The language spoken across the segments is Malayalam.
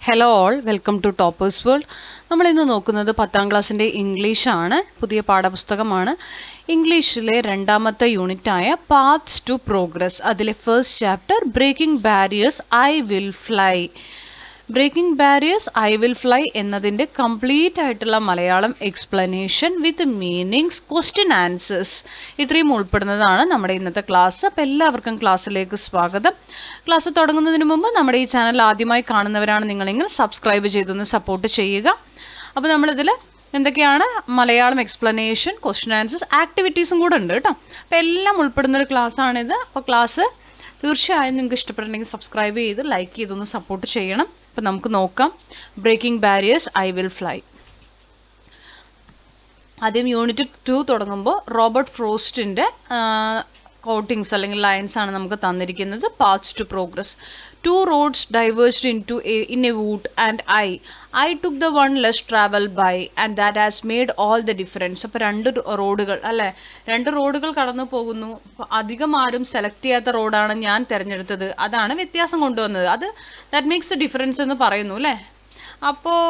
Hello all, welcome to toppers world. നമ്മളിന്ന് നോക്കുന്നത് 10ാം ക്ലാസ്സിൻ്റെ ഇംഗ്ലീഷാണ്. പുതിയ പാഠപുസ്തകമാണ്. ഇംഗ്ലീഷിലെ രണ്ടാമത്തെ യൂണിറ്റായ പാത്സ് ടു പ്രോഗ്രസ്. അതിലെ first chapter breaking barriers I will fly. Breaking barriers I will fly എന്നതിൻ്റെ കംപ്ലീറ്റ് ആയിട്ടുള്ള Malayalam explanation with meanings, question answers ഇത്രയും ഉൾപ്പെടുന്നതാണ് നമ്മുടെ ഇന്നത്തെ ക്ലാസ്. അപ്പോൾ എല്ലാവർക്കും ക്ലാസ്സിലേക്ക് സ്വാഗതം. ക്ലാസ് തുടങ്ങുന്നതിന് മുമ്പ് നമ്മുടെ ഈ ചാനൽ ആദ്യമായി കാണുന്നവരാണ് നിങ്ങളെങ്കിൽ സബ്സ്ക്രൈബ് ചെയ്തൊന്ന് സപ്പോർട്ട് ചെയ്യുക. അപ്പോൾ നമ്മളിതിൽ എന്തൊക്കെയാണ് മലയാളം എക്സ്പ്ലനേഷൻ, ക്വസ്റ്റ്യൻ ആൻസേഴ്സ്, ആക്ടിവിറ്റീസും കൂടെ ഉണ്ട് കേട്ടോ. അപ്പോൾ എല്ലാം ഉൾപ്പെടുന്നൊരു ക്ലാസ്സാണിത്. അപ്പോൾ ക്ലാസ് തീർച്ചയായും നിങ്ങൾക്ക് ഇഷ്ടപ്പെട്ടിട്ടുണ്ടെങ്കിൽ സബ്സ്ക്രൈബ് ചെയ്ത് ലൈക്ക് ചെയ്തൊന്ന് സപ്പോർട്ട് ചെയ്യണം. അപ്പോൾ നമുക്ക് നോക്കാം. Breaking barriers I will fly. ആദ്യം യൂണിറ്റ് 2 തുടങ്ങുമ്പോൾ റോബർട്ട് ഫ്രോസ്റ്റിൻ്റെ കോട്ടിങ്സ് അല്ലെങ്കിൽ ലൈൻസ് ആണ് നമുക്ക് തന്നിരിക്കുന്നത്. Paths to progress. 2 roads diverged in a wood and I took the one less traveled by and that has made all the difference. അപ്പോൾ 2 റോഡുകൾ അല്ലേ, 2 റോഡുകൾ കടന്നു പോകുന്നു. അധികം ആരും സെലക്ട് ചെയ്യാത്ത റോഡാണ് ഞാൻ തിരഞ്ഞെടുത്തത്, അതാണ് വ്യത്യാസം കൊണ്ടുവന്നത്. അത് ദാറ്റ് മേക്സ് എ ഡിഫറൻസ് എന്ന് പറയുന്നു അല്ലേ. അപ്പോൾ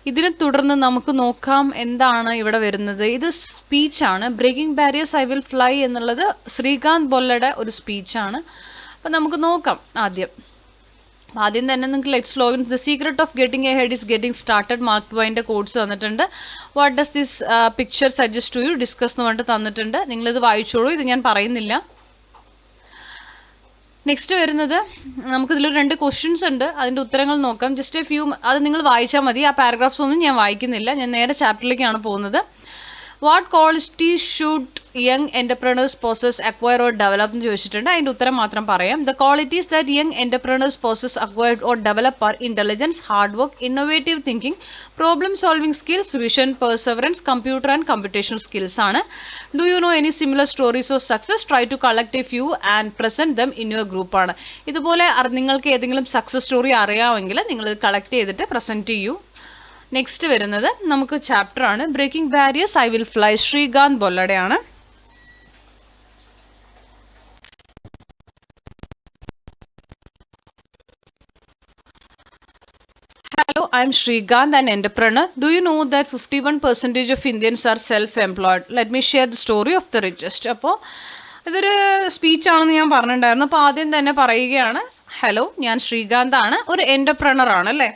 ഇതിനെ തുടർന്ന് നമുക്ക് നോക്കാം എന്താണ് ഇവിടെ വരുന്നത്. ഇത് സ്പീച്ചാണ്. Breaking barriers I will fly എന്നുള്ളത് ശ്രീകാന്ത് ബൊല്ലയുടെ ഒരു സ്പീച്ചാണ്. അപ്പം നമുക്ക് നോക്കാം. ആദ്യം തന്നെ നിങ്ങൾക്ക് let's log in. The secret of getting ahead is getting started. Mark ട്വൈൻ്റെ കോഡ്സ് തന്നിട്ടുണ്ട്. What does this picture suggest to you, discuss എന്ന് പറഞ്ഞിട്ട് തന്നിട്ടുണ്ട്. നിങ്ങളിത് വായിച്ചോളൂ, ഇത് ഞാൻ പറയുന്നില്ല. നെക്സ്റ്റ് വരുന്നത് നമുക്കിതിൽ 2 ക്വസ്റ്റ്യൻസ് ഉണ്ട്, അതിൻ്റെ ഉത്തരങ്ങൾ നോക്കാം. ജസ്റ്റ് എ ഫ്യൂ, അത് നിങ്ങൾ വായിച്ചാൽ മതി. ആ പാരഗ്രാഫ്സ് ഒന്നും ഞാൻ വായിക്കുന്നില്ല, ഞാൻ നേരെ ചാപ്റ്ററിലേക്കാണ് പോകുന്നത്. What qualities should young entrepreneurs possess, acquire or develop എന്ന് ചോദിച്ചിട്ടുണ്ട്. അതിൻ്റെ ഉത്തരം മാത്രം പറയാം. The qualities that young entrepreneurs possess, acquire or develop are intelligence, hard work, innovative thinking, problem solving skills, vision, perseverance, computer and computational skills ആണ്. Do you know any similar stories of success, try to collect a few and present them in your group ആണ്. ഇതുപോലെ നിങ്ങൾക്ക് ഏതെങ്കിലും സക്സസ് സ്റ്റോറി അറിയാമെങ്കിൽ നിങ്ങൾ കളക്ട് ചെയ്തിട്ട് പ്രസന്റ് ചെയ്യൂ. നെക്സ്റ്റ് വരുന്നത് നമുക്ക് ചാപ്റ്റർ ആണ് breaking barriers I will fly. Srikanth ബൊല്ലയുടെയാണ്. Hello, I am Srikanth, an entrepreneur. Do you know that 51% of Indians are self-employed? Let me share the story of the richest. അപ്പോൾ ഇതൊരു സ്പീച്ചാണെന്ന് ഞാൻ പറഞ്ഞിട്ടുണ്ടായിരുന്നു. അപ്പോൾ ആദ്യം തന്നെ പറയുകയാണ്, ഹലോ, ഞാൻ ശ്രീകാന്ത് ആണ്, ഒരു എൻ്റർപ്രണർ ആണ് അല്ലേ.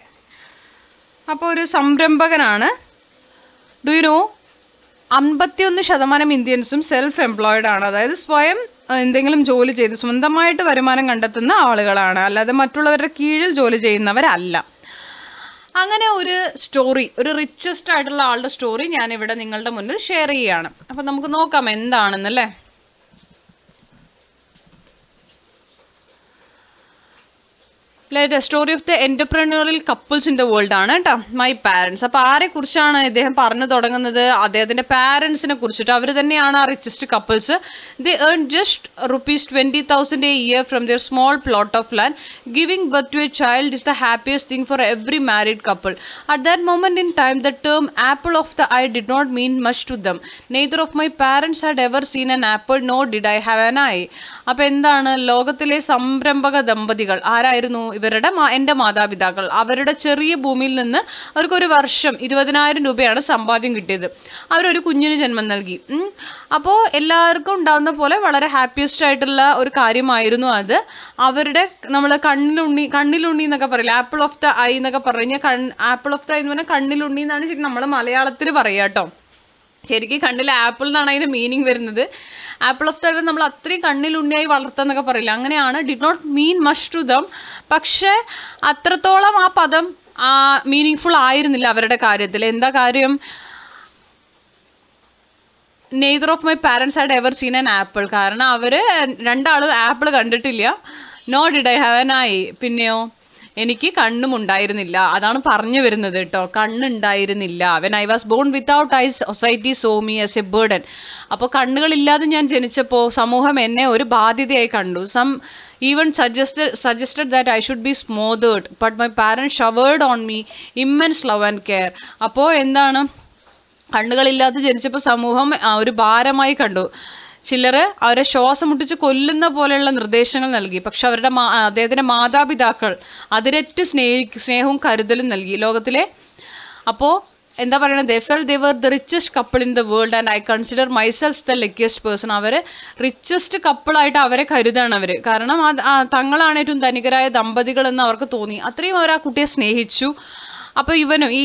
അപ്പോൾ ഒരു സംരംഭകനാണ്. ഡു യു നോ 51% ഇന്ത്യൻസും സെൽഫ് എംപ്ലോയിഡ് ആണ്. അതായത് സ്വയം എന്തെങ്കിലും ജോലി ചെയ്ത് സ്വന്തമായിട്ട് വരുമാനം കണ്ടെത്തുന്ന ആളുകളാണ്, അല്ലാതെ മറ്റുള്ളവരുടെ കീഴിൽ ജോലി ചെയ്യുന്നവരല്ല. അങ്ങനെ ഒരു സ്റ്റോറി, ഒരു റിച്ചസ്റ്റ് ആയിട്ടുള്ള ആളുടെ സ്റ്റോറി ഞാനിവിടെ നിങ്ങളുടെ മുന്നിൽ ഷെയർ ചെയ്യുകയാണ്. അപ്പം നമുക്ക് നോക്കാം എന്താണെന്നല്ലേ. Story of the entrepreneurial couples in the world ആണ് കേട്ടോ. My parents. അപ്പോൾ ആരെ കുറിച്ചാണ് ഇദ്ദേഹം പറഞ്ഞു തുടങ്ങുന്നത്? അദ്ദേഹത്തിൻ്റെ പാരൻസിനെ കുറിച്ചിട്ട്. അവർ തന്നെയാണ് ആ richest couples. They earn just ₹20,000 a year from their small plot of land. Giving birth to a child is the happiest thing for every married couple. At that moment in time the term apple of the eye did not mean much to them. Neither of my parents had ever seen an apple, nor did I have an eye. അപ്പോൾ എന്താണ്, ലോകത്തിലെ സംരംഭക ദമ്പതികൾ ആരായിരുന്നു? എൻ്റെ മാതാപിതാക്കൾ. അവരുടെ ചെറിയ ഭൂമിയിൽ നിന്ന് അവർക്കൊരു വർഷം 20,000 രൂപയാണ് സമ്പാദ്യം കിട്ടിയത്. അവരൊരു കുഞ്ഞിന് ജന്മം നൽകി. അപ്പോൾ എല്ലാവർക്കും ഉണ്ടാകുന്ന പോലെ വളരെ ഹാപ്പിയസ്റ്റ് ആയിട്ടുള്ള ഒരു കാര്യമായിരുന്നു അത്. അവരുടെ നമ്മൾ കണ്ണിലുണ്ണി എന്നൊക്കെ പറയില്ല, ആപ്പിൾ ഓഫ് ദ ഐ എന്നൊക്കെ പറഞ്ഞു കഴിഞ്ഞാൽ, ആപ്പിൾ ഓഫ് ദ ഐ എന്ന് പറഞ്ഞാൽ കണ്ണിലുണ്ണി എന്നാണ് ശരി നമ്മൾ മലയാളത്തിൽ പറയുക കേട്ടോ. ശരിക്കും കണ്ണിൽ ആപ്പിൾ എന്നാണ് അതിൻ്റെ മീനിങ് വരുന്നത്. ആപ്പിൾ ഓഫ് ദ ഐ നമ്മൾ അത്രയും കണ്ണിലുണ്ണിയായി വളർത്തുന്നൊക്കെ പറയില്ല, അങ്ങനെയാണ്. Did not mean much to them. പക്ഷേ അത്രത്തോളം ആ പദം മീനിങ് ഫുൾ ആയിരുന്നില്ല അവരുടെ കാര്യത്തിൽ. എന്താ കാര്യം? Neither of my parents had ever seen an apple. കാരണം അവർ രണ്ടാളും ആപ്പിൾ കണ്ടിട്ടില്ല. Nor did I have an eye. പിന്നെയോ എനിക്ക് കണ്ണും ഉണ്ടായിരുന്നില്ല. അതാണ് പറഞ്ഞു വരുന്നത് കേട്ടോ, കണ്ണുണ്ടായിരുന്നില്ല. When I was born without eyes society saw me as a burden. അപ്പോൾ കണ്ണുകളില്ലാതെ ഞാൻ ജനിച്ചപ്പോൾ സമൂഹം എന്നെ ഒരു ബാധ്യതയായി കണ്ടു. Some even suggested that I should be smothered, but my parents showered on me immense love and care. അപ്പോൾ എന്താണ്, കണ്ണുകളില്ലാതെ ജനിച്ചപ്പോൾ സമൂഹം ഒരു ഭാരമായി കണ്ടു. ചിലർ അവരെ ശ്വാസം മുട്ടിച്ച് കൊല്ലുന്ന പോലെയുള്ള നിർദ്ദേശങ്ങൾ നൽകി. പക്ഷെ അദ്ദേഹത്തിന്റെ മാതാപിതാക്കൾ അതിരറ്റ് സ്നേഹവും കരുതലും നൽകി ലോകത്തിലെ. അപ്പോൾ എന്താ പറയുന്നത്, they felt they were the richest couple in the world and I consider myself the luckiest person. അവർ റിച്ചസ്റ്റ് കപ്പിളായിട്ട് അവരെ കരുതാണ് അവർ. കാരണം തങ്ങളാണ് ഏറ്റവും ധനികരായ ദമ്പതികൾ എന്ന് അവർക്ക് തോന്നി. അത്രയും അവർ ആ കുട്ടിയെ സ്നേഹിച്ചു. അപ്പോൾ ഇവനും ഈ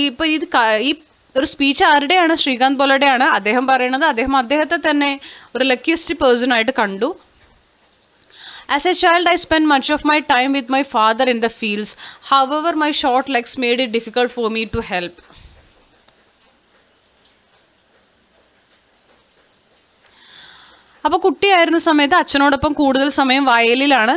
ഒരു സ്പീച്ച് ആരുടെയാണ്? ശ്രീകാന്ത് ബൊല്ലയുടെയാണ്. അദ്ദേഹം പറയുന്നത് അദ്ദേഹത്തെ തന്നെ ഒരു ലക്കിയസ്റ്റ് പേഴ്സൺ ആയിട്ട് കണ്ടു. As a child, I spent much of my time with my father in the fields. However, my short legs made it difficult for me to help. അപ്പോൾ കുട്ടിയായിരുന്ന സമയത്ത് അച്ഛനോടൊപ്പം കൂടുതൽ സമയം വയലിലാണ്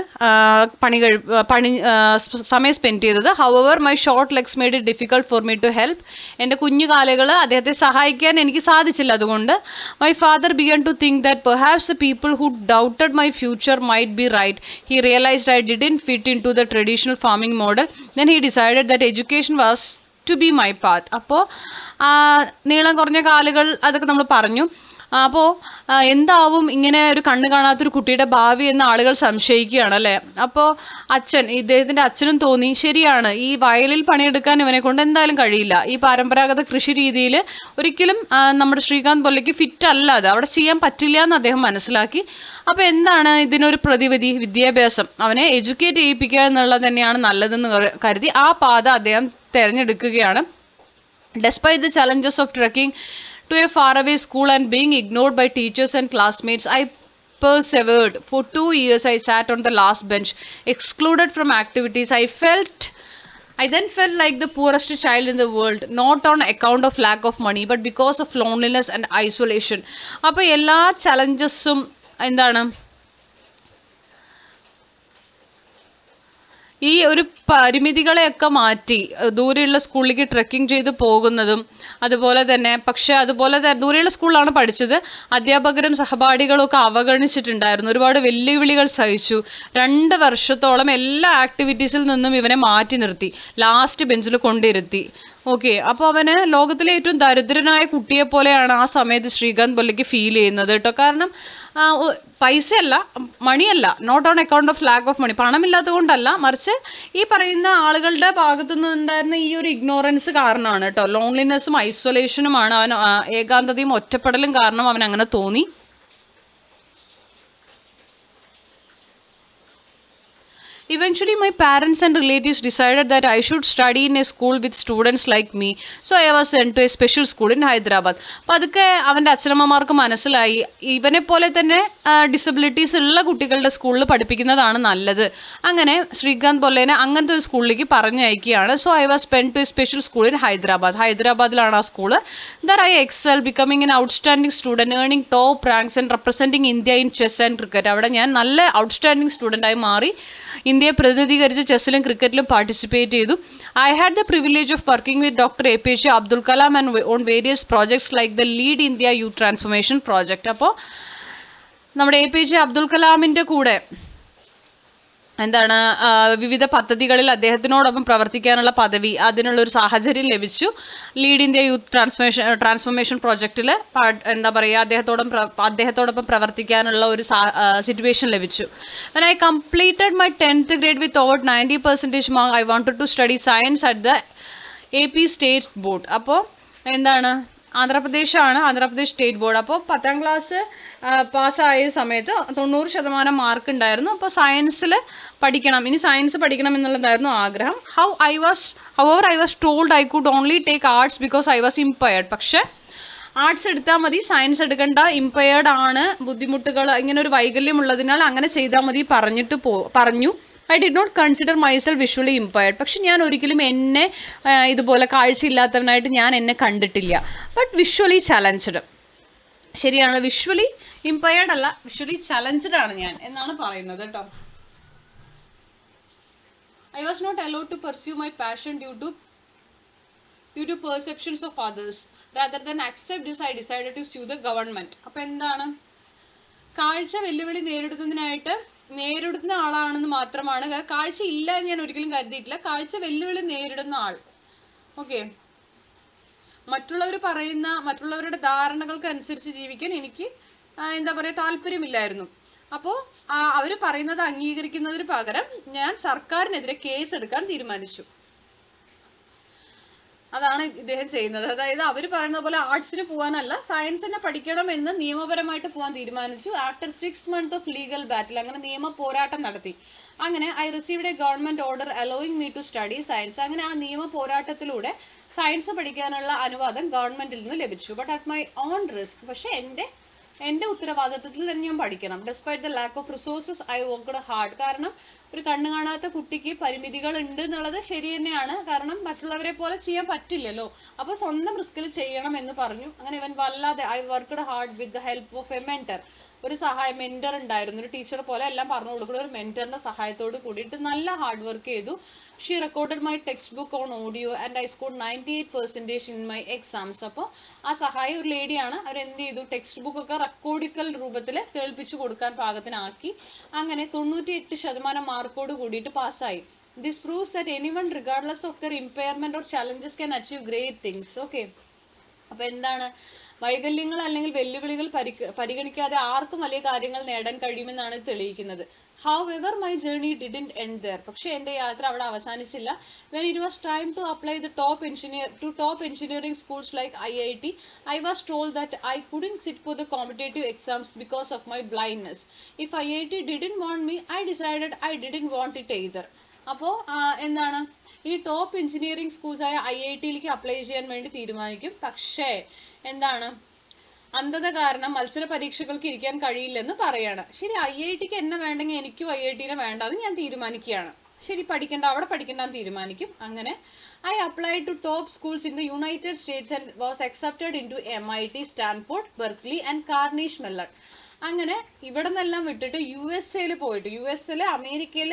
സമയം സ്പെൻഡ് ചെയ്തത്. However my short legs made it difficult for me to help. എൻ്റെ കുഞ്ഞു കാലുകൾ അദ്ദേഹത്തെ സഹായിക്കാൻ എനിക്ക് സാധിച്ചില്ല. അതുകൊണ്ട് my father began to think that perhaps the people who doubted my future might be right. He realized I didn't fit in to the traditional farming model. Then he decided that education was to be my path. അപ്പോൾ നീളം കുറഞ്ഞ കാലുകൾ അതൊക്കെ നമ്മൾ പറഞ്ഞു. അപ്പോൾ എന്താവും ഇങ്ങനെ ഒരു കണ്ണ് കാണാത്തൊരു കുട്ടിയുടെ ഭാവി എന്ന ആളുകൾ സംശയിക്കുകയാണ് അല്ലേ. അപ്പോൾ ഇദ്ദേഹത്തിൻ്റെ അച്ഛനും തോന്നി, ശരിയാണ്, ഈ വയലിൽ പണിയെടുക്കാൻ ഇവനെ കൊണ്ട് എന്തായാലും കഴിയില്ല. ഈ പരമ്പരാഗത കൃഷി രീതിയിൽ ഒരിക്കലും നമ്മുടെ ശ്രീകാന്ത് ബൊല്ലയ്ക്ക് ഫിറ്റ് അല്ല, അത് അവിടെ ചെയ്യാൻ പറ്റില്ല എന്ന് അദ്ദേഹം മനസ്സിലാക്കി. അപ്പോൾ എന്താണ് ഇതിനൊരു പ്രതിവിധി? വിദ്യാഭ്യാസം, അവനെ എഡ്യൂക്കേറ്റ് ചെയ്യിപ്പിക്കുക എന്നുള്ളത് തന്നെയാണ് നല്ലതെന്ന് കരുതി ആ പാത അദ്ദേഹം തിരഞ്ഞെടുക്കുകയാണ്. Despite the challenges of trekking to a faraway school and being ignored by teachers and classmates, I persevered. For 2 years, I sat on the last bench, excluded from activities. I then felt like the poorest child in the world, not on account of lack of money, but because of loneliness and isolation. അപ്പോൾ എല്ലാ ചലഞ്ചസും എന്താണ്, ഈ ഒരു പരിമിതികളെയൊക്കെ മാറ്റി ദൂരെയുള്ള സ്കൂളിലേക്ക് ട്രെക്കിംഗ് ചെയ്ത് പോകുന്നതും അതുപോലെ തന്നെ ദൂരെയുള്ള സ്കൂളിലാണ് പഠിച്ചത്. അധ്യാപകരും സഹപാഠികളും ഒക്കെ അവഗണിച്ചിട്ടുണ്ടായിരുന്നു. ഒരുപാട് വെല്ലുവിളികൾ സഹിച്ചു. 2 വർഷത്തോളം എല്ലാ ആക്ടിവിറ്റീസിൽ നിന്നും ഇവനെ മാറ്റി നിർത്തി, ലാസ്റ്റ് ബെഞ്ചിൽ കൊണ്ടിരുത്തി. ഓക്കെ, അപ്പോൾ അവന് ലോകത്തിലെ ഏറ്റവും ദരിദ്രനായ കുട്ടിയെ പോലെയാണ് ആ സമയത്ത് ശ്രീകാന്ത് ബൊല്ലയ്ക്ക് ഫീൽ ചെയ്യുന്നത് കേട്ടോ. കാരണം പൈസയല്ല, മണിയല്ല, not on account of lack of money, പണമില്ലാത്തത് കൊണ്ടല്ല, മറിച്ച് ഈ പറയുന്ന ആളുകളുടെ ഭാഗത്തു നിന്നുണ്ടായിരുന്ന ഈ ഒരു ഇഗ്നോറൻസ് കാരണമാണ് കേട്ടോ. ലോൺലിനെസ്സും ഐസൊലേഷനുമാണ് അവൻ, ഏകാന്തതയും ഒറ്റപ്പെടലും കാരണം അവൻ അങ്ങനെ തോന്നി. Eventually, my parents and relatives decided that I should study in a school with students like me. So I was sent to a special school in Hyderabad. അപ്പോൾ അതൊക്കെ അവൻ്റെ അച്ഛനമ്മമാർക്ക് മനസ്സിലായി, ഇവനെ പോലെ തന്നെ ഡിസബിലിറ്റീസ് ഉള്ള കുട്ടികളുടെ സ്കൂളിൽ പഠിപ്പിക്കുന്നതാണ് നല്ലത്. അങ്ങനെ ശ്രീകാന്ത് ബൊല്ലേനെ അങ്ങനത്തെ ഒരു സ്കൂളിലേക്ക് പറഞ്ഞയക്കുകയാണ്. So I was sent to a special school in ഹൈദരാബാദിലാണ് ആ school. There I excel, becoming an outstanding student, earning top ranks and representing India in chess and cricket. അവിടെ ഞാൻ നല്ല ഔട്ട്സ്റ്റാൻഡിംഗ് സ്റ്റുഡൻ്റായി മാറി ഇന്ത്യയെ പ്രതിനിധീകരിച്ച് ചെസ്സിലും ക്രിക്കറ്റിലും പാർട്ടിസിപ്പേറ്റ് ചെയ്തു. I had the privilege of working with Dr. APJ Abdul Kalam and on various projects like the Lead India Youth Transformation Project. അപ്പോൾ നമ്മുടെ APJ അബ്ദുൽ കലാമിൻ്റെ കൂടെ എന്താണ് വിവിധ പദ്ധതികളിൽ അദ്ദേഹത്തിനോടൊപ്പം പ്രവർത്തിക്കാനുള്ള പദവി, അതിനുള്ളൊരു സാഹചര്യം ലഭിച്ചു. ലീഡ് ഇന്ത്യ യൂത്ത് ട്രാൻസ്ഫോർമേഷൻ പ്രോജക്റ്റിൽ എന്താ പറയുക, അദ്ദേഹത്തോടൊപ്പം പ്രവർത്തിക്കാനുള്ള ഒരു സിറ്റുവേഷൻ ലഭിച്ചു. When I completed my 10th grade with over 90% mark, I wanted to study science at the AP State Board. അപ്പോൾ എന്താണ്, ആന്ധ്രാപ്രദേശ് സ്റ്റേറ്റ് ബോർഡ്. അപ്പോൾ 10ാം ക്ലാസ് പാസ്സായ സമയത്ത് 90% മാർക്ക് ഉണ്ടായിരുന്നു. അപ്പോൾ സയൻസിൽ പഠിക്കണം, ഇനി സയൻസ് പഠിക്കണം എന്നുള്ളതായിരുന്നു ആഗ്രഹം. However, I was told I could only take arts because I was impaired. പക്ഷേ ആർട്സ് എടുത്താൽ മതി, സയൻസ് എടുക്കേണ്ട, ഇമ്പയർഡ് ആണ്, ബുദ്ധിമുട്ടുകൾ, ഇങ്ങനെ ഒരു വൈകല്യം ഉള്ളതിനാൽ അങ്ങനെ ചെയ്താൽ മതി പറഞ്ഞു. I did not consider myself visually impaired. പക്ഷെ ഞാൻ ഒരിക്കലും എന്നെ ഇതുപോലെ കാഴ്ചയില്ലാത്തവനായിട്ട് ഞാൻ എന്നെ കണ്ടിട്ടില്ല. But visually challenged. ശരിയാണ്, വിഷ്വലി ഇമ്പയർഡ് അല്ല, വിഷ്വലി ചലഞ്ചഡ് ആണ് ഞാൻ എന്നാണ് പറയുന്നത് കേട്ടോ. I was not allowed to pursue my passion due to perceptions of others. Rather than accept this, I decided to sue the government. അപ്പോൾ എന്താണ്, കാഴ്ച വെല്ലുവിളി നേരിടുന്ന ആളാണെന്ന് മാത്രമാണ്, കാഴ്ച ഇല്ല എന്ന് ഞാൻ ഒരിക്കലും കരുതിയിട്ടില്ല, കാഴ്ച വെല്ലുവിളി നേരിടുന്ന ആൾ. ഓക്കെ, മറ്റുള്ളവരുടെ ധാരണകൾക്ക് അനുസരിച്ച് ജീവിക്കാൻ എനിക്ക് എന്താ പറയുക, താല്പര്യമില്ലായിരുന്നു. അപ്പോൾ അവർ പറയുന്നത് അംഗീകരിക്കുന്നതിന് പകരം ഞാൻ സർക്കാരിനെതിരെ കേസ് എടുക്കാൻ തീരുമാനിച്ചു. അതാണ് ഇദ്ദേഹം ചെയ്യുന്നത്. അതായത് അവർ പറയുന്ന പോലെ ആർട്സിന് പോകാനല്ല, സയൻസിനെ പഠിക്കണം എന്ന് നിയമപരമായിട്ട് പോകാൻ തീരുമാനിച്ചു. After 6 months of legal battle, അങ്ങനെ നിയമ പോരാട്ടം നടത്തി. അങ്ങനെ I received a government order allowing me to study science. അങ്ങനെ ആ നിയമ പോരാട്ടത്തിലൂടെ സയൻസ് പഠിക്കാനുള്ള അനുവാദം ഗവൺമെന്റിൽ നിന്ന് ലഭിച്ചു. But at my own risk, പക്ഷെ എൻ്റെ ഉത്തരവാദിത്തത്തിൽ തന്നെ ഞാൻ പഠിക്കണം. Despite the lack of resources I worked hard. കാരണം ഒരു കണ്ണു കാണാത്ത കുട്ടിക്ക് പരിമിതികൾ ഉണ്ട് എന്നുള്ളത് ശരി തന്നെയാണ്. കാരണം മറ്റുള്ളവരെ പോലെ ചെയ്യാൻ പറ്റില്ലല്ലോ. അപ്പോൾ സ്വന്തം റിസ്കിൽ ചെയ്യണം എന്ന് പറഞ്ഞു. അങ്ങനെ ഇവൻ വല്ലാതെ I worked hard with the help of A mentor. ഒരു മെന്റർ ഉണ്ടായിരുന്നു, ഒരു ടീച്ചർ പോലെ എല്ലാം പറഞ്ഞു കൊടുക്കുന്ന ഒരു മെന്ററിന്റെ സഹായത്തോട് കൂടിയിട്ട് നല്ല ഹാർഡ് വർക്ക് ചെയ്തു. She recorded my text book on audio and I scored 98% in my exams. അപ്പോൾ ആ സഹായി ഒരു ലേഡിയാണ്. അവരെന്ത് ചെയ്തു, ടെക്സ്റ്റ് ബുക്കൊക്കെ റെക്കോർഡിക്കൽ രൂപത്തിൽ കേൾപ്പിച്ചു കൊടുക്കാൻ പാകത്തിനാക്കി. അങ്ങനെ 98% മാർക്കോട് കൂടിയിട്ട് പാസ്സായി. This proves that anyone regardless of there impairment or challenges can achieve great things. Okay, അപ്പൊ എന്താണ്, വൈകല്യങ്ങൾ അല്ലെങ്കിൽ വെല്ലുവിളികൾ പരിഗണിക്കാതെ ആർക്കും വലിയ കാര്യങ്ങൾ നേടാൻ കഴിയുമെന്നാണ് തെളിയിക്കുന്നത്. However, my journey didn't end there. പക്ഷെ എൻ്റെ യാത്ര അവിടെ അവസാനിച്ചില്ല. When it was time to apply the top engineering schools like IIT, I was told that I couldn't sit for the competitive exams because of my blindness. If IIT didn't want me, I decided I didn't want it either. അപ്പോൾ എന്താണ്, ഈ ടോപ്പ് എഞ്ചിനീയറിംഗ് സ്കൂൾസ് ആയ IIT-യിലേക്ക് അപ്ലൈ ചെയ്യാൻ വേണ്ടി തീരുമാനിക്കും. പക്ഷേ എന്താണ്, അന്ധത കാരണം മത്സര പരീക്ഷകൾക്ക് ഇരിക്കാൻ കഴിയില്ലെന്ന് പറയാണ്. ശരി, IIT-ക്ക് എന്നെ വേണ്ടെങ്കിൽ എനിക്കും IIT-നെ വേണ്ടാന്ന് ഞാൻ തീരുമാനിക്കുകയാണ്. ശരി, അവിടെ പഠിക്കണ്ടെന്ന് തീരുമാനിക്കും. അങ്ങനെ I applied to top schools in the United States and was accepted into MIT, Stanford, Berkeley and Carnegie Mellon. അങ്ങനെ ഇവിടെ നിന്നെല്ലാം വിട്ടിട്ട് USA-ൽ പോയിട്ട്, US-ൽ അമേരിക്കയിൽ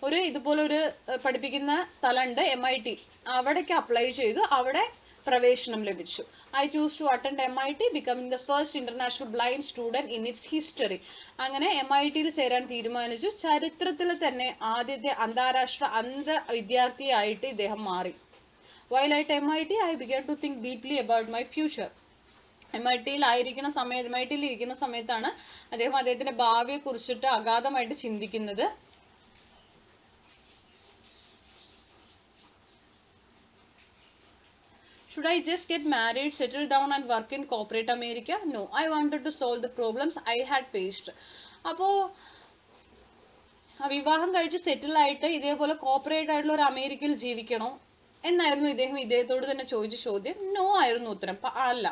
ഒരു ഇതുപോലെ ഒരു പഠിപ്പിക്കുന്ന സ്ഥലമുണ്ട് MIT, അവിടേക്ക് അപ്ലൈ ചെയ്തു. അവിടെ പ്രവേശനം ലഭിച്ചു. I chose to attend MIT, becoming the first international blind student in its history. അങ്ങനെ MIT-യിൽ ചേരാൻ തീരുമാനിച്ചു. ചരിത്രത്തിൽ തന്നെ ആദ്യത്തെ അന്താരാഷ്ട്ര അന്ധ വിദ്യാർത്ഥിയായിട്ട് ഇദ്ദേഹം മാറി. While at MIT, I began to think deeply about my future. MIT-യിൽ ഇരിക്കുന്ന സമയത്താണ് അദ്ദേഹത്തിന്റെ ഭാവിയെ കുറിച്ചിട്ട് അഗാധമായിട്ട് ചിന്തിക്കുന്നത്. Should I just get married, settle down and work in corporate America? No, I wanted to solve the problems I had faced. അപ്പോൾ വിവാഹം കഴിച്ച് സെറ്റിൽ ആയിട്ട് ഇതേപോലെ കോർപ്പറേറ്റ് ആയിട്ടുള്ള ഒരു അമേരിക്കയിൽ ജീവിക്കണോ എന്നായിരുന്നു ഇദ്ദേഹത്തോട് തന്നെ ചോദിച്ച ചോദ്യം. നോ ആയിരുന്നു ഉത്തരം. അല്ല,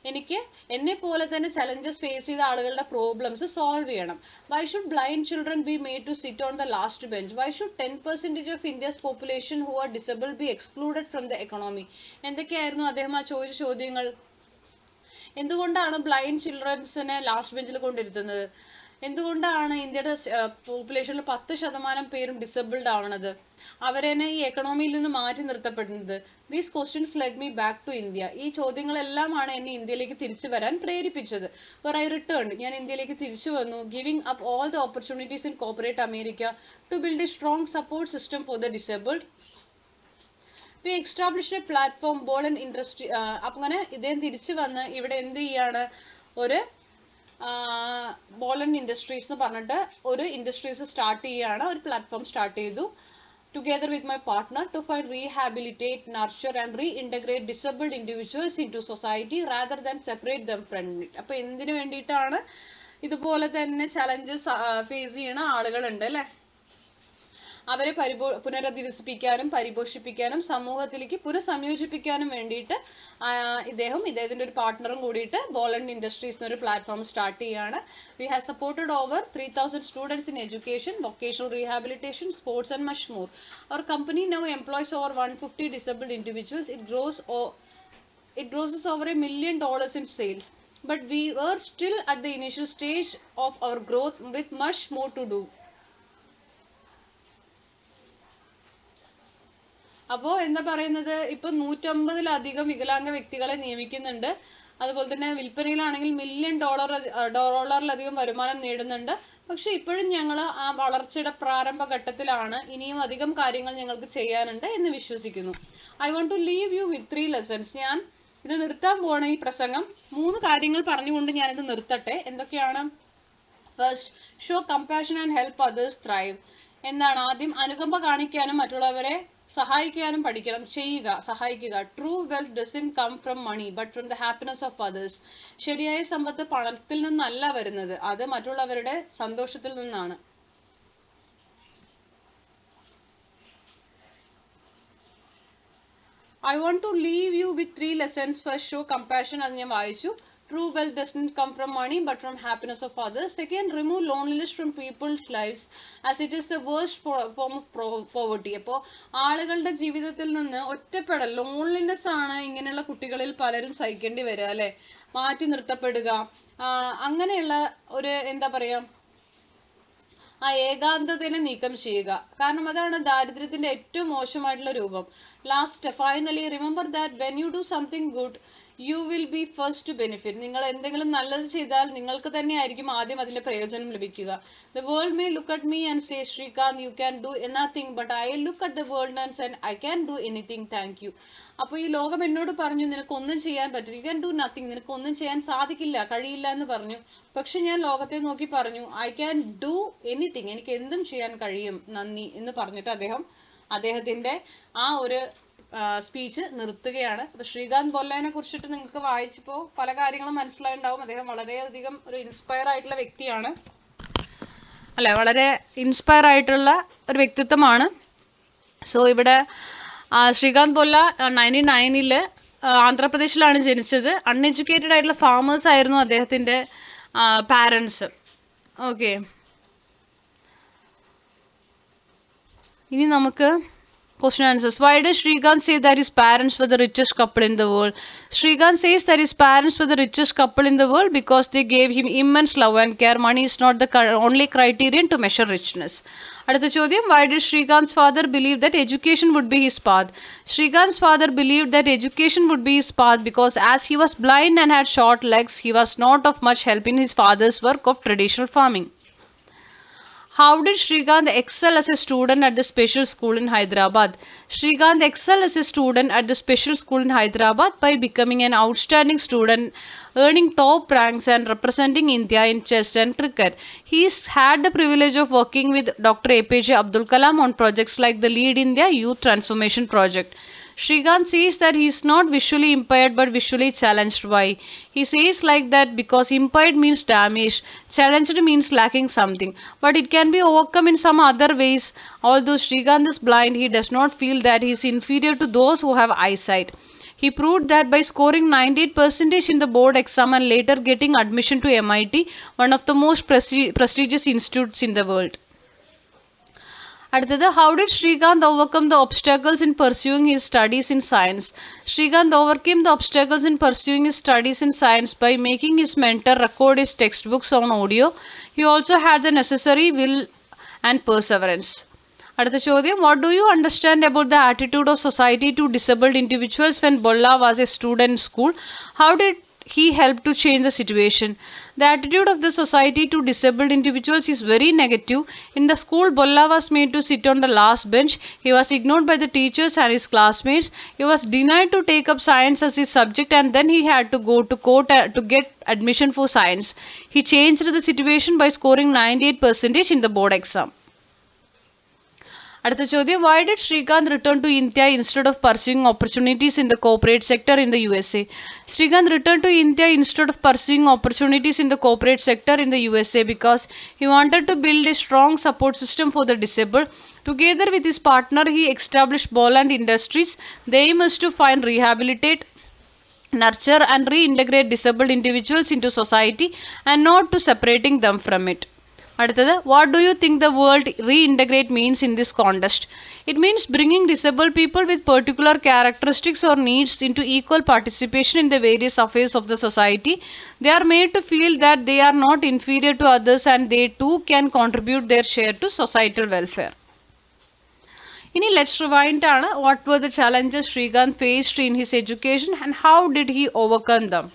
എനിക്ക് എന്നെ പോലെ തന്നെ ചലഞ്ചസ് ഫേസ് ചെയ്ത ആളുകളുടെ പ്രോബ്ലംസ് സോൾവ് ചെയ്യണം. Why should blind children be made to sit on the last bench? Why should 10% of India's population who are disable be excluded from the economy? എന്തൊക്കെയായിരുന്നു അദ്ദേഹം ആ ചോദിച്ച ചോദ്യങ്ങൾ? എന്തുകൊണ്ടാണ് ബ്ലൈൻഡ് ചിൽഡ്രൻസിനെ ലാസ്റ്റ് ബെഞ്ചിൽ കൊണ്ടിരുത്തുന്നത്? എന്തുകൊണ്ടാണ് ഇന്ത്യയുടെ പോപ്പുലേഷനിൽ 10% പേരും ഡിസബിൾഡ് ആവണത്? അവരെന്നെ ഈ എക്കണോമിയിൽ നിന്ന് മാറ്റി നിർത്തപ്പെടുന്നത്? These questions led me back to India. ഈ ചോദ്യങ്ങളെല്ലാമാണ് എന്നെ ഇന്ത്യയിലേക്ക് തിരിച്ചു വരാൻ പ്രേരിപ്പിച്ചത്. വെർ ഐ റിട്ടേൺ, ഞാൻ ഇന്ത്യയിലേക്ക് തിരിച്ചു വന്നു. Giving up all the opportunities in corporate America to build a strong support system for the disabled. We established a platform Bollant industry. അങ്ങനെ ഇദ്ദേഹം തിരിച്ചു വന്ന് ഇവിടെ എന്ത് ചെയ്യാണ്, ഒരു ബോളൻ ഇൻഡസ്ട്രീസ് എന്ന് പറഞ്ഞിട്ട് ഒരു ഇൻഡസ്ട്രീസ് സ്റ്റാർട്ട് ചെയ്യുകയാണ്, ഒരു പ്ലാറ്റ്ഫോം സ്റ്റാർട്ട് ചെയ്തു. Together with my partner to find rehabilitate, nurture and reintegrate disabled individuals into society rather than separate them from it. അപ്പോൾ എന്തിനു വേണ്ടിയിട്ടാണ്? ഇതുപോലെ തന്നെ ചലഞ്ചസ് ഫേസ് ചെയ്യുന്ന ആളുകളുണ്ട് അല്ലേ, അവരെ പുനരധിവസിപ്പിക്കാനും പരിപോഷിപ്പിക്കാനും സമൂഹത്തിലേക്ക് പുനഃസംയോജിപ്പിക്കാനും വേണ്ടിയിട്ട് ഇദ്ദേഹത്തിന്റെ ഒരു പാർട്ട്ണറും കൂടിയിട്ട് ബോളൻ ഇൻഡസ്ട്രീസ് എന്നൊരു പ്ലാറ്റ്ഫോം സ്റ്റാർട്ട് ചെയ്യുകയാണ്. We have supported over 3000 students in education, vocational rehabilitation, sports and much more. Our company now employs over 150 disabled individuals. It grosses over $1 million in sales. But we were still at the initial stage of our growth with much more to do. അപ്പോൾ എന്താ പറയുന്നത്, ഇപ്പൊ 150-ലധികം വികലാംഗ വ്യക്തികളെ നിയമിക്കുന്നുണ്ട്. അതുപോലെ തന്നെ വിൽപ്പനയിലാണെങ്കിൽ $1 million വരുമാനം നേടുന്നുണ്ട്. പക്ഷെ ഇപ്പോഴും ഞങ്ങൾ ആ വളർച്ചയുടെ പ്രാരംഭ ഘട്ടത്തിലാണ്. ഇനിയും അധികം കാര്യങ്ങൾ ഞങ്ങൾക്ക് ചെയ്യാനുണ്ട് എന്ന് വിശ്വസിക്കുന്നു. I want to leave you with 3 lessons. ഞാൻ ഇത് നിർത്താൻ പോവാണ് ഈ പ്രസംഗം. 3 കാര്യങ്ങൾ പറഞ്ഞുകൊണ്ട് ഞാനിത് നിർത്തട്ടെ. എന്തൊക്കെയാണ്? First, show compassion and help others thrive. എന്താണ്? ആദ്യം അനുകമ്പ കാണിക്കാനും മറ്റുള്ളവരെ സഹായിക്കാനും പഠിക്കണം. ചെയ്യുക, സഹായിക്കുക. True wealth doesn't come from money but from the happiness of others. ശരിയായ സമ്പത്ത് പണത്തിൽ നിന്നല്ല വരുന്നത്, അത് മറ്റുള്ളവരുടെ സന്തോഷത്തിൽ നിന്നാണ്. I want to leave you with 3 lessons. First, show compassion, അത് ഞാൻ വായിച്ചു. True wealth doesn't come from money but from happiness of others. Second, remove loneliness from people's lives as it is the worst form of poverty. അപ്പോൾ ആളുകളുടെ ജീവിതത്തിൽ നിന്ന് ഒറ്റപ്പെടൽ, ലോൺലിനെസ് ആണ് ഇങ്ങനെയുള്ള കുട്ടികളിൽ പലരും സഹിക്കേണ്ടി വരിക അല്ലെ, മാറ്റി നിർത്തപ്പെടുക, അങ്ങനെയുള്ള ഒരു എന്താ പറയാ ആ ഏകാന്തതയെ നീക്കം ചെയ്യുക. കാരണം അതാണ് ദാരിദ്ര്യത്തിന്റെ ഏറ്റവും മോശമായിട്ടുള്ള രൂപം. Last, finally, remember that when you do something good you will be first to benefit. നിങ്ങൾ എന്തെങ്കിലും നല്ലത് ചെയ്താൽ നിങ്ങൾക്ക് തന്നെ ആയിരിക്കും ആദ്യം അതിന്റെ പ്രയോജനം ലഭിക്കുക. The world may look at me and say, Srikanth, you can do nothing, but I look at the world and say, I can do anything, thank you. അപ്പോൾ ഈ ലോകം എന്നോട് പറഞ്ഞു നിനക്കൊന്നും ചെയ്യാൻ പറ്റില്ല, യു ക്യാൻ ഡു നത്തിങ്, നിനക്കൊന്നും ചെയ്യാൻ സാധിക്കില്ല, കഴിയില്ല എന്ന് പറഞ്ഞു. പക്ഷെ ഞാൻ ലോകത്തെ നോക്കി പറഞ്ഞു, ഐ ക്യാൻ ഡു എനിത്തിങ്, എനിക്ക് എന്തും ചെയ്യാൻ കഴിയും, നന്ദി എന്ന് പറഞ്ഞിട്ട് അദ്ദേഹത്തിന്റെ ആ ഒരു സ്പീച്ച് നിർത്തുകയാണ്. അപ്പൊ ശ്രീകാന്ത് ബൊല്ലനെ കുറിച്ചിട്ട് നിങ്ങൾക്ക് വായിച്ചപ്പോൾ പല കാര്യങ്ങളും മനസ്സിലായിട്ടുണ്ടാവും. അദ്ദേഹം വളരെയധികം ഒരു ഇൻസ്പയർ ആയിട്ടുള്ള വ്യക്തിയാണ് അല്ലെ, വളരെ ഇൻസ്പയർ ആയിട്ടുള്ള ഒരു വ്യക്തിത്വമാണ്. സോ ഇവിടെ ശ്രീകാന്ത് ബൊല്ല 1999 ആന്ധ്രാപ്രദേശിലാണ് ജനിച്ചത്. അൺഎഡ്യൂക്കേറ്റഡ് ആയിട്ടുള്ള ഫാമേഴ്സ് ആയിരുന്നു അദ്ദേഹത്തിന്റെ പാരൻസ്. ഓക്കെ, ഇനി നമുക്ക് question answers. Why does Srikanth say that his parents were the richest couple in the world? Srikanth says that his parents were the richest couple in the world because they gave him immense love and care. Money is not the only criterion to measure richness. അടുത്ത ചോദ്യം, why did Srikanth's father believe that education would be his path? Srikanth's father believed that education would be his path because as he was blind and had short legs, he was not of much help in his father's work of traditional farming. How did Srikanth excel as a student at the special school in Hyderabad? Srikanth excelled as a student at the special school in Hyderabad by becoming an outstanding student, earning top ranks and representing India in chess and cricket. He's had the privilege of working with Dr. APJ Abdul Kalam on projects like the Lead India Youth Transformation Project. Srikanth says that he is not visually impaired but visually challenged. Why? He says like that because impaired means damaged, challenged means lacking something, but it can be overcome in some other ways. Although Srikanth is blind, he does not feel that he is inferior to those who have eyesight. He proved that by scoring 98% in the board exam and later getting admission to MIT, one of the most prestigious institutes in the world. അടുത്തത്, how did Srikanth overcome the obstacles in pursuing his studies in science? Srikanth overcame the obstacles in pursuing his studies in science by making his mentor record his textbooks on audio. He also had the necessary will and perseverance. അടുത്ത ചോദ്യം, what do you understand about the attitude of society to disabled individuals when Bolla was a student in school? How did he helped to change the situation? The attitude of the society to disabled individuals is very negative. In the school, Bolla was made to sit on the last bench. He was ignored by the teachers and his classmates. He was denied to take up science as his subject and then he had to go to court to get admission for science. He changed the situation by scoring 98% in the board exam. അടുത്ത ചോദ്യം, why did Srikanth return to India instead of pursuing opportunities in the corporate sector in the USA? Srikanth returned to India instead of pursuing opportunities in the corporate sector in the USA because he wanted to build a strong support system for the disabled. Together with his partner, he established Bolland Industries. The aim is to find, rehabilitate, nurture and reintegrate disabled individuals into society and not to separating them from it. അടുത്തത്, what do you think the word reintegrate means in this context? It means bringing disabled people with particular characteristics or needs into equal participation in the various affairs of the society. They are made to feel that they are not inferior to others and they too can contribute their share to societal welfare. ഇനി let's rewind ആണ്. What were the challenges Srikanth faced in his education and how did he overcome them?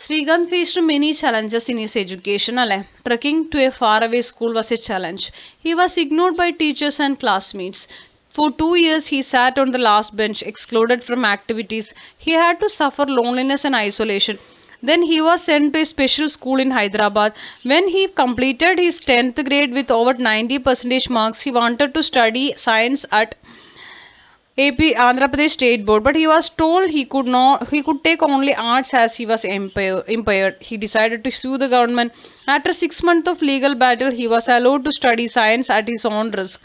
Srikanth faced many challenges in his education. Trekking to a faraway school was a challenge. He was ignored by teachers and classmates. For 2 years, he sat on the last bench, excluded from activities. He had to suffer loneliness and isolation. Then he was sent to a special school in Hyderabad. When he completed his 10th grade with over 90% marks, he wanted to study science at AP Andhra Pradesh State Board, but he was told he could take only arts as he was impaired. He decided to sue the government. After 6 months of legal battle, he was allowed to study science at his own risk.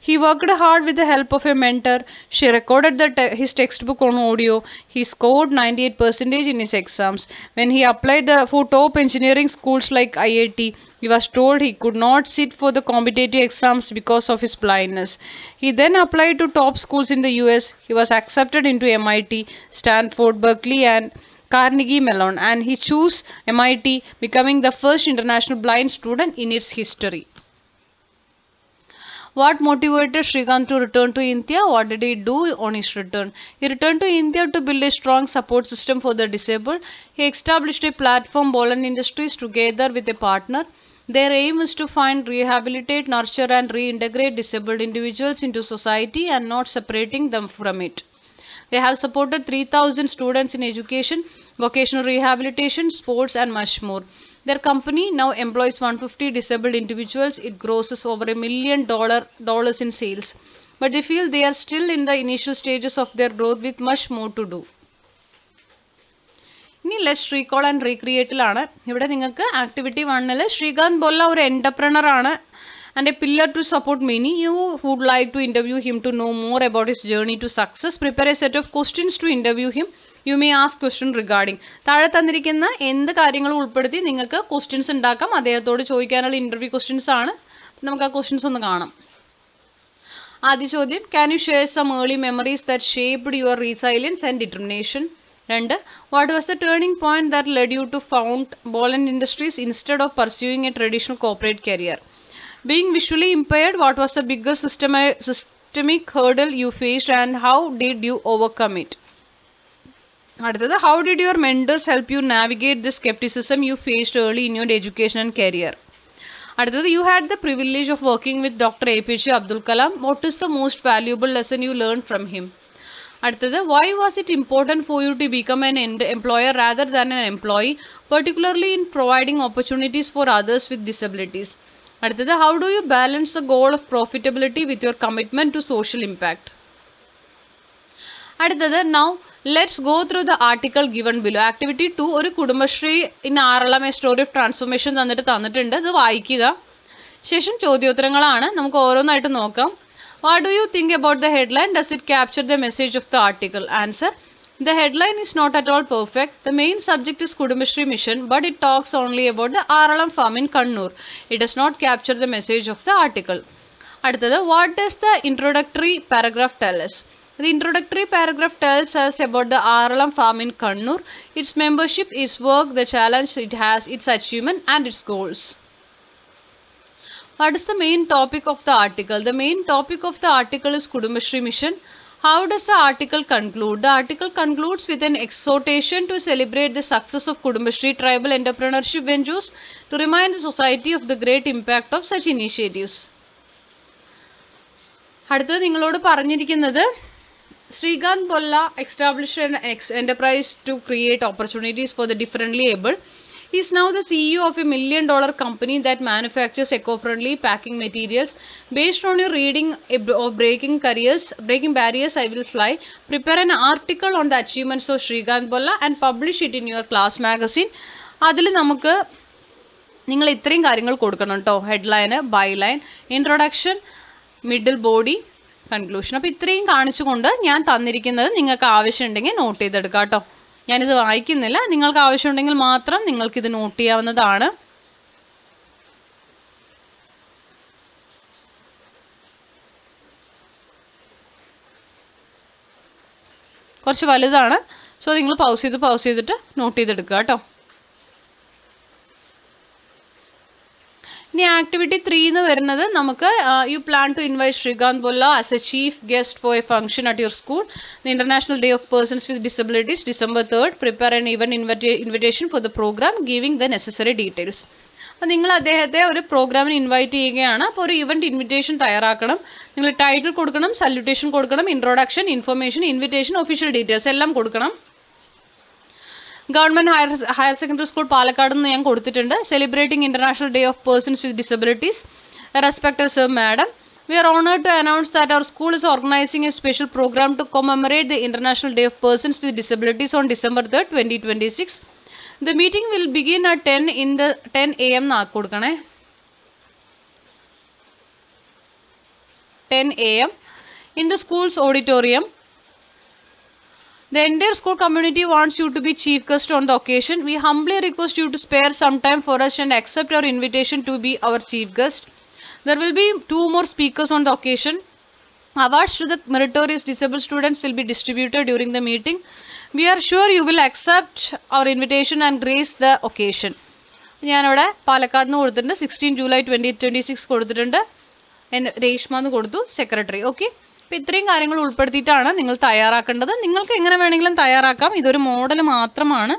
He worked hard with the help of a mentor. She recorded his textbook on audio. He scored 98% in his exams. When he applied for top engineering schools like IIT, he was told he could not sit for the competitive exams because of his blindness. He then applied to top schools in the US. He was accepted into MIT, Stanford, Berkeley, and Carnegie Mellon, and he chose MIT, becoming the first international blind student in its history. What motivated Srikanth to return to India? What did he do on his return? He returned to India to build a strong support system for the disabled. He established a platform, Boland Industries, together with a partner. Their aim is to find, rehabilitate, nurture and reintegrate disabled individuals into society and not separating them from it. They have supported 3,000 students in education, vocational rehabilitation, sports and much more. Their company now employs 150 disabled individuals. It grosses over $1 million in sales. But they feel they are still in the initial stages of their growth with much more to do. ഇനി ലെറ്റ്സ് റീകോൾ ആൻഡ് റീക്രിയേറ്റിലാണ്. ഇവിടെ നിങ്ങൾക്ക് ആക്ടിവിറ്റി 1-ൽ ശ്രീകാന്ത് ബൊല്ല ഒരു എൻ്റർപ്രണർ ആണ് and a pillar to support many. You would like to interview him to know more about his journey to success. Prepare a set of questions to interview him. You may ask question regarding. താഴെ തന്നിരിക്കുന്ന എന്ത് കാര്യങ്ങളും ഉൾപ്പെടുത്തി നിങ്ങൾക്ക് ക്വസ്റ്റ്യൻസ് ഉണ്ടാക്കാം. അദ്ദേഹത്തോട് ചോദിക്കാനുള്ള ഇൻ്റർവ്യൂ ക്വസ്റ്റ്യൻസ് ആണ്. നമുക്ക് ആ ക്വസ്റ്റ്യൻസ് ഒന്ന് കാണാം. ആദ്യ ചോദ്യം, can you share some early memories that shaped your resilience and determination? 2. What was the turning point that led you to found Boland Industries instead of pursuing a traditional corporate career? Being visually impaired, what was the biggest systemic hurdle you faced and how did you overcome it? അടുത്തത്, how did your mentors help you navigate the skepticism you faced early in your education and career? അടുത്തത്, you had the privilege of working with Dr. APJ Abdul Kalam. What is the most valuable lesson you learned from him? അടുത്തത്, why was it important for you to become an employer rather than an employee, particularly in providing opportunities for others with disabilities? അടുത്തത്, how do you balance the goal of profitability with your commitment to social impact? അടുത്തത്, now let's go through the article given below. Activity 2, ഒരു Kudumbashree in Aralam a story of transformation തന്നിട്ടുണ്ട്. ഇത് വായിക്കുക. ശേഷം ചോദ്യോത്തരങ്ങളാണ്. നമുക്ക് ഓരോന്നായിട്ട് നോക്കാം. What do you think about the headline? Does it capture the message of the article? Answer. The headline is not at all perfect. The main subject is Kudumbashri mission, but it talks only about the Aralam farm in Kannur. It does not capture the message of the article. Aduthathu, what does the introductory paragraph tell us? The introductory paragraph tells us about the Aralam farm in Kannur, its membership, its work, the challenge it has, its achievement and its goals. What is the main topic of the article? The main topic of the article is Kudumbashri mission. How does the article conclude? The article concludes with an exhortation to celebrate the success of Kudumbashri tribal entrepreneurship ventures, to remind the society of the great impact of such initiatives. അടുത്തത് നിങ്ങളോട് പറഞ്ഞിരിക്കുന്നത്, Srikanth ബൊല്ല established an enterprise to create opportunities for the differently able. He is now the CEO of $1 million company that manufactures eco-friendly packing materials. Based on your reading of Breaking Barriers, I Will Fly, prepare an article on the achievements of Srikanth Bolla and publish it in your class magazine. അതിൽ നമുക്ക് നിങ്ങൾ ഇത്രയും കാര്യങ്ങൾ കൊടുക്കണം കേട്ടോ. Headline, byline, introduction, middle body, conclusion. അപ്പോൾ ഇത്രയും കാണിച്ചുകൊണ്ട് ഞാൻ തന്നിരിക്കുന്നത് നിങ്ങൾക്ക് ആവശ്യമുണ്ടെങ്കിൽ നോട്ട് ചെയ്തെടുക്കാം കേട്ടോ. ഞാനിത് വായിക്കുന്നില്ല. നിങ്ങൾക്ക് ആവശ്യമുണ്ടെങ്കിൽ മാത്രം നിങ്ങൾക്കിത് നോട്ട് ചെയ്യാവുന്നതാണ്. കുറച്ച് വലുതാണ്. സോ നിങ്ങൾ പൗസ് ചെയ്തിട്ട് നോട്ട് ചെയ്തെടുക്കുക കേട്ടോ. ഇനി ആക്ടിവിറ്റി 3 എന്ന് വരുന്നത് നമുക്ക് you plan to invite Srikanth Bolla as a chief guest for a function at your school, the international day of persons with disabilities, December 3rd. Prepare an event invitation for the programme, giving the necessary details. അപ്പോൾ നിങ്ങൾ അദ്ദേഹത്തെ ഒരു പ്രോഗ്രാമിന് ഇൻവൈറ്റ് ചെയ്യുകയാണ്. അപ്പോൾ ഒരു ഇവൻറ്റ് ഇൻവിറ്റേഷൻ തയ്യാറാക്കണം. നിങ്ങൾ ടൈറ്റിൽ കൊടുക്കണം, സല്യൂട്ടേഷൻ കൊടുക്കണം, introduction, information, invitation, official details എല്ലാം കൊടുക്കണം. Government higher secondary school Palakkad നിന്ന് ഞാൻ കൊടുത്തിട്ടുണ്ട്. Celebrating international day of persons with disabilities. Respected sir, madam, we are honored to announce that our school is organizing a special program to commemorate the International Day of Persons with Disabilities on December 3rd, 2026. The meeting will begin at 10 a.m. 10 a.m. in the school's auditorium. The entire school community wants you to be chief guest on the occasion. We humbly request you to spare some time for us and accept our invitation to be our chief guest. There will be 2 more speakers on the occasion. Awards to the meritorious disabled students will be distributed during the meeting. We are sure you will accept our invitation and grace the occasion. ഞാനിവിടെ പാലക്കാട് നിന്ന് കൊടുത്തിട്ടുണ്ട്. 16 ജൂലൈ 2026 കൊടുത്തിട്ടുണ്ട്. രേഷ്മ എന്ന് കൊടുത്തു, സെക്രട്ടറി. ഓക്കെ, അപ്പോൾ ഇത്രയും കാര്യങ്ങൾ ഉൾപ്പെടുത്തിയിട്ടാണ് നിങ്ങൾ തയ്യാറാക്കേണ്ടത്. നിങ്ങൾക്ക് എങ്ങനെ വേണമെങ്കിലും തയ്യാറാക്കാം. ഇതൊരു മോഡൽ മാത്രമാണ്.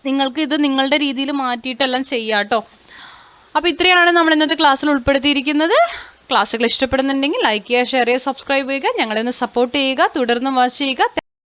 നിങ്ങൾക്ക് ഇത് നിങ്ങളുടെ രീതിയിൽ മാറ്റിയിട്ടെല്ലാം ചെയ്യാം കേട്ടോ. അപ്പോൾ ഇത്രയാണ് നമ്മൾ ഇന്നത്തെ ക്ലാസ്സിൽ ഉൾപ്പെടുത്തിയിരിക്കുന്നത്. ക്ലാസ്സുകൾ ഇഷ്ടപ്പെടുന്നുണ്ടെങ്കിൽ ലൈക്ക് ചെയ്യുക, ഷെയർ ചെയ്യുക, സബ്സ്ക്രൈബ് ചെയ്യുക, ഞങ്ങളെ ഒന്ന് സപ്പോർട്ട് ചെയ്യുക, തുടർന്ന് വാച്ച് ചെയ്യുക.